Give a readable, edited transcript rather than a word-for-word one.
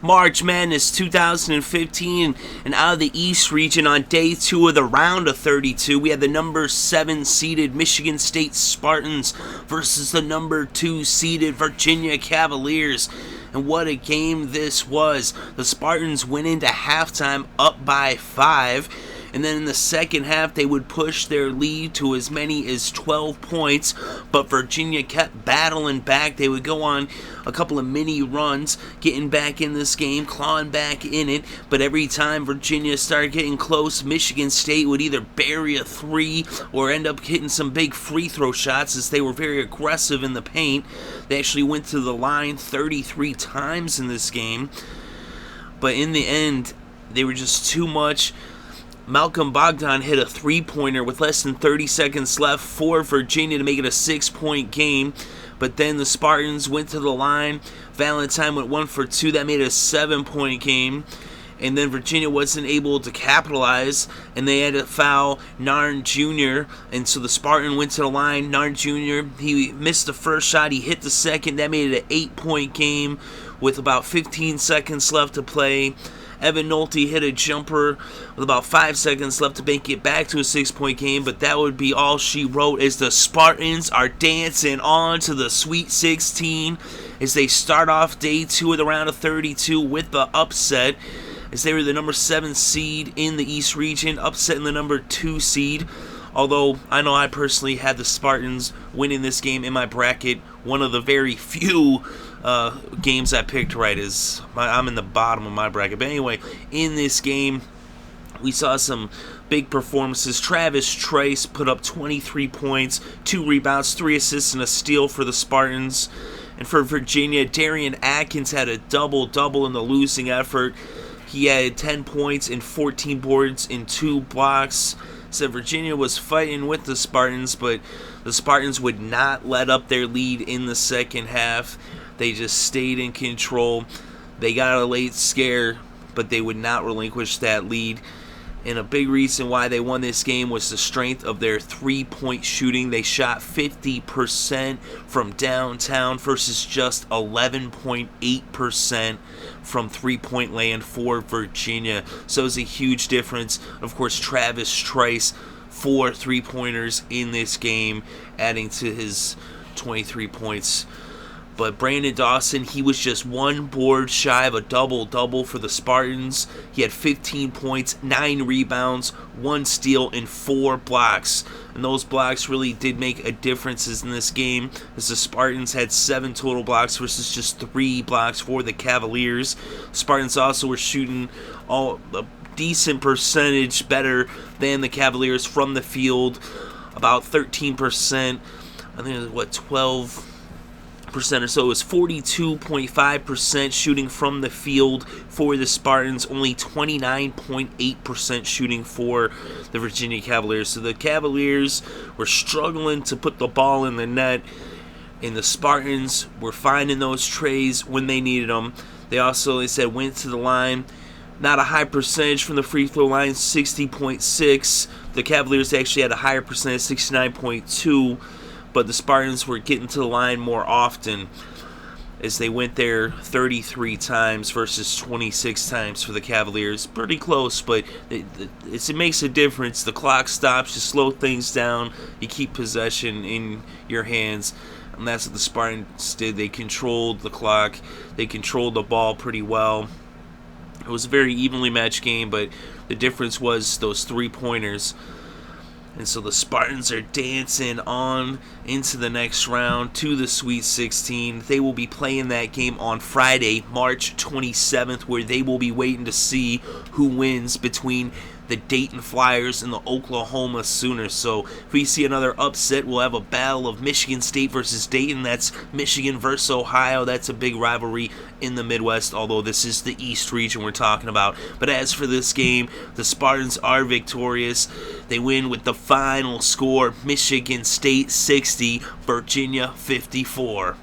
March Madness 2015, and out of the East region on day 2 of the round of 32, we had the number 7 seeded Michigan State Spartans versus the number 2 seeded Virginia Cavaliers. And what a game this was. The Spartans went into halftime up by 5. And then in the second half, they would push their lead to as many as 12 points. But Virginia kept battling back. They would go on a couple of mini runs, getting back in this game, clawing back in it. But every time Virginia started getting close, Michigan State would either bury a 3 or end up hitting some big free throw shots as they were very aggressive in the paint. They actually went to the line 33 times in this game. But in the end, they were just too much. Malcolm Bogdan hit a 3-pointer with less than 30 seconds left for Virginia to make it a 6-point game. But then the Spartans went to the line. Valentine went 1 for 2. That made it a 7-point game. And then Virginia wasn't able to capitalize, and they had to foul Narn Jr. And so the Spartan went to the line. Narn Jr., he missed the first shot. He hit the second. That made it an 8-point game with about 15 seconds left to play. Evan Nolte hit a jumper with about 5 seconds left to make it back to a 6-point game, but that would be all she wrote as the Spartans are dancing on to the Sweet 16 as they start off day 2 of the round of 32 with the upset, as they were the number 7 seed in the East region, upsetting the number 2 seed. Although I know I personally had the Spartans winning this game in my bracket, one of the very few games I picked right is I'm in the bottom of my bracket. But anyway, in this game, we saw some big performances. Trice put up 23 points, 2 rebounds, 3 assists, and a steal for the Spartans. And for Virginia, Darion Atkins had a double-double in the losing effort. He had 10 points and 14 boards and 2 blocks. So Virginia was fighting with the Spartans, but the Spartans would not let up their lead in the second half. They just stayed in control. They got a late scare, but they would not relinquish that lead. And a big reason why they won this game was the strength of their 3-point shooting. They shot 50% from downtown versus just 11.8% from 3-point land for Virginia. So it was a huge difference. Of course, Trice, 4 3-pointers in this game, adding to his 23 points. But Braden Dawson, he was just 1 board shy of a double-double for the Spartans. He had 15 points, 9 rebounds, 1 steal, and 4 blocks. And those blocks really did make a difference in this game, as the Spartans had 7 total blocks versus just 3 blocks for the Cavaliers. Spartans also were shooting a decent percentage better than the Cavaliers from the field, about 13%. I think it was, 12% or so. It was 42.5% shooting from the field for the Spartans, only 29.8% shooting for the Virginia Cavaliers. So the Cavaliers were struggling to put the ball in the net, and the Spartans were finding those trays when they needed them. They also, they said, went to the line. Not a high percentage from the free throw line, 60.6. The Cavaliers actually had a higher percentage, 69.2. But the Spartans were getting to the line more often as they went there 33 times versus 26 times for the Cavaliers. Pretty close, but it makes a difference. The clock stops, you slow things down, you keep possession in your hands. And that's what the Spartans did. They controlled the clock. They controlled the ball pretty well. It was a very evenly matched game, but the difference was those 3-pointers. And so the Spartans are dancing on into the next round to the Sweet 16. They will be playing that game on Friday, March 27th, where they will be waiting to see who wins between the Dayton Flyers and the Oklahoma Sooners. So if we see another upset, we'll have a battle of Michigan State versus Dayton. That's Michigan versus Ohio. That's a big rivalry in the Midwest, although this is the East region we're talking about. But as for this game, the Spartans are victorious. They win with the final score, Michigan State 60, Virginia 54.